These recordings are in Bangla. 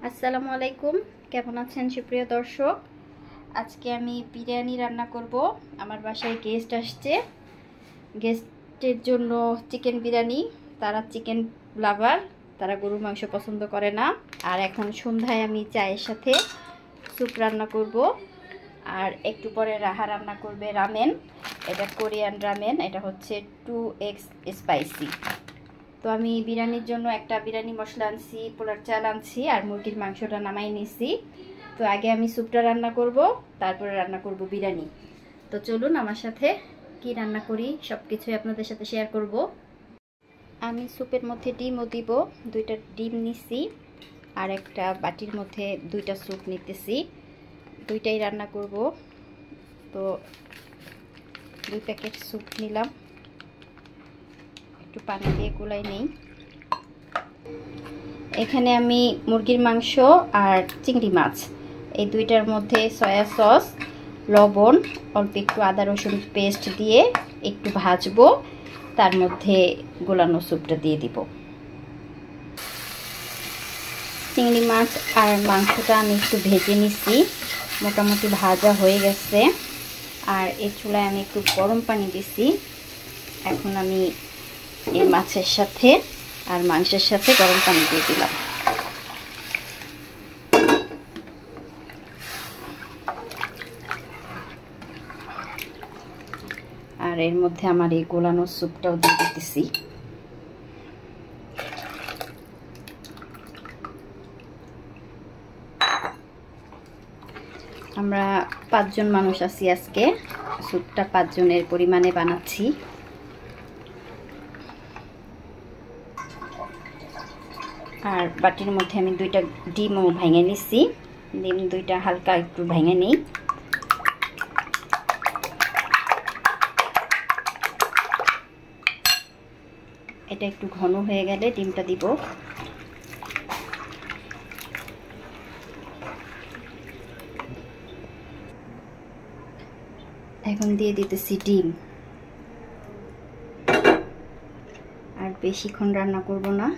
আসসালামু আলাইকুম, কেমন আছেন সুপ্রিয় দর্শক? আজকে আমি বিরিয়ানি রান্না করব। আমার বাসায় গেস্ট আসছে। গেস্টের জন্য চিকেন বিরিয়ানি। তারা চিকেন লাভার, তারা গরুর মাংস পছন্দ করে না। আর এখন সন্ধ্যায় আমি চায়ের সাথে স্যুপ রান্না করব। আর একটু পরে রাহা রান্না করবে রামেন। এটা কোরিয়ান রামেন, এটা হচ্ছে 2x স্পাইসি। তো আমি বিরিয়ানির জন্য একটা বিরিয়ানি মশলা আনছি, পোলার চাল আনছি, আর মুরগির মাংসটা নামাই নিছি। তো আগে আমি স্যুপটা রান্না করব, তারপরে রান্না করব বিরিয়ানি। তো চলুন আমার সাথে কি রান্না করি সব কিছুই আপনাদের সাথে শেয়ার করব। আমি স্যুপের মধ্যে ডিমও দিব, 2টা ডিম নিছি। আর একটা বাটির মধ্যে 2টা স্যুপ নিতেছি, 2টাই রান্না করব। তো 2 প্যাকেট স্যুপ নিলাম, একটু পানি দিয়ে গুলাই নেই। এখানে আমি মুরগির মাংস আর চিংড়ি মাছ এই 2টার মধ্যে সয়া সস, লবণ, অল্প একটু আদা রসুন পেস্ট দিয়ে একটু ভাজবো। তার মধ্যে গোলানো স্যুপটা দিয়ে দিব। চিংড়ি মাছ আর মাংসটা আমি একটু ভেজে নিছি, মোটামুটি ভাজা হয়ে গেছে। আর এই চুলায় আমি একটু গরম পানি দিছি। এখন আমি এই মাছের সাথে আর মাংসের সাথে গরম পানি দিয়ে দিলাম। আর এর মধ্যে আমার এই গোলানো স্যুপটাও দিয়ে দিতেছি। আমরা 5 জন মানুষ আছি আজকে, স্যুপটা 5 জনের পরিমাণে বানাচ্ছি। আর বাটির মধ্যে আমি 2টা ডিমও ভেঙে নিছি। ডিম 2টা হালকা একটু ভেঙে নিই। এটা একটু ঘন হয়ে গেলে ডিমটা দিব। এখন দিয়ে দিতেছি ডিম। আর বেশিক্ষণ রান্না করব না।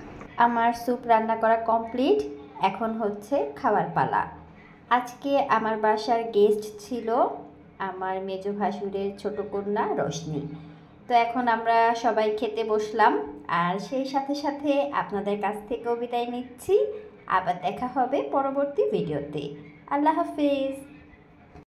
আমার স্যুপ রান্না করা কমপ্লিট, এখন হচ্ছে খাবার পালা। আজকে আমার বাসার গেস্ট ছিল আমার মেজো ভাসুরের ছোট কন্যা রোশনি। তো এখন আমরা সবাই খেতে বসলাম, আর সেই সাথে সাথে আপনাদের কাছ থেকেও বিদায় নিচ্ছি। আবার দেখা হবে পরবর্তী ভিডিওতে। আল্লাহ হাফেজ।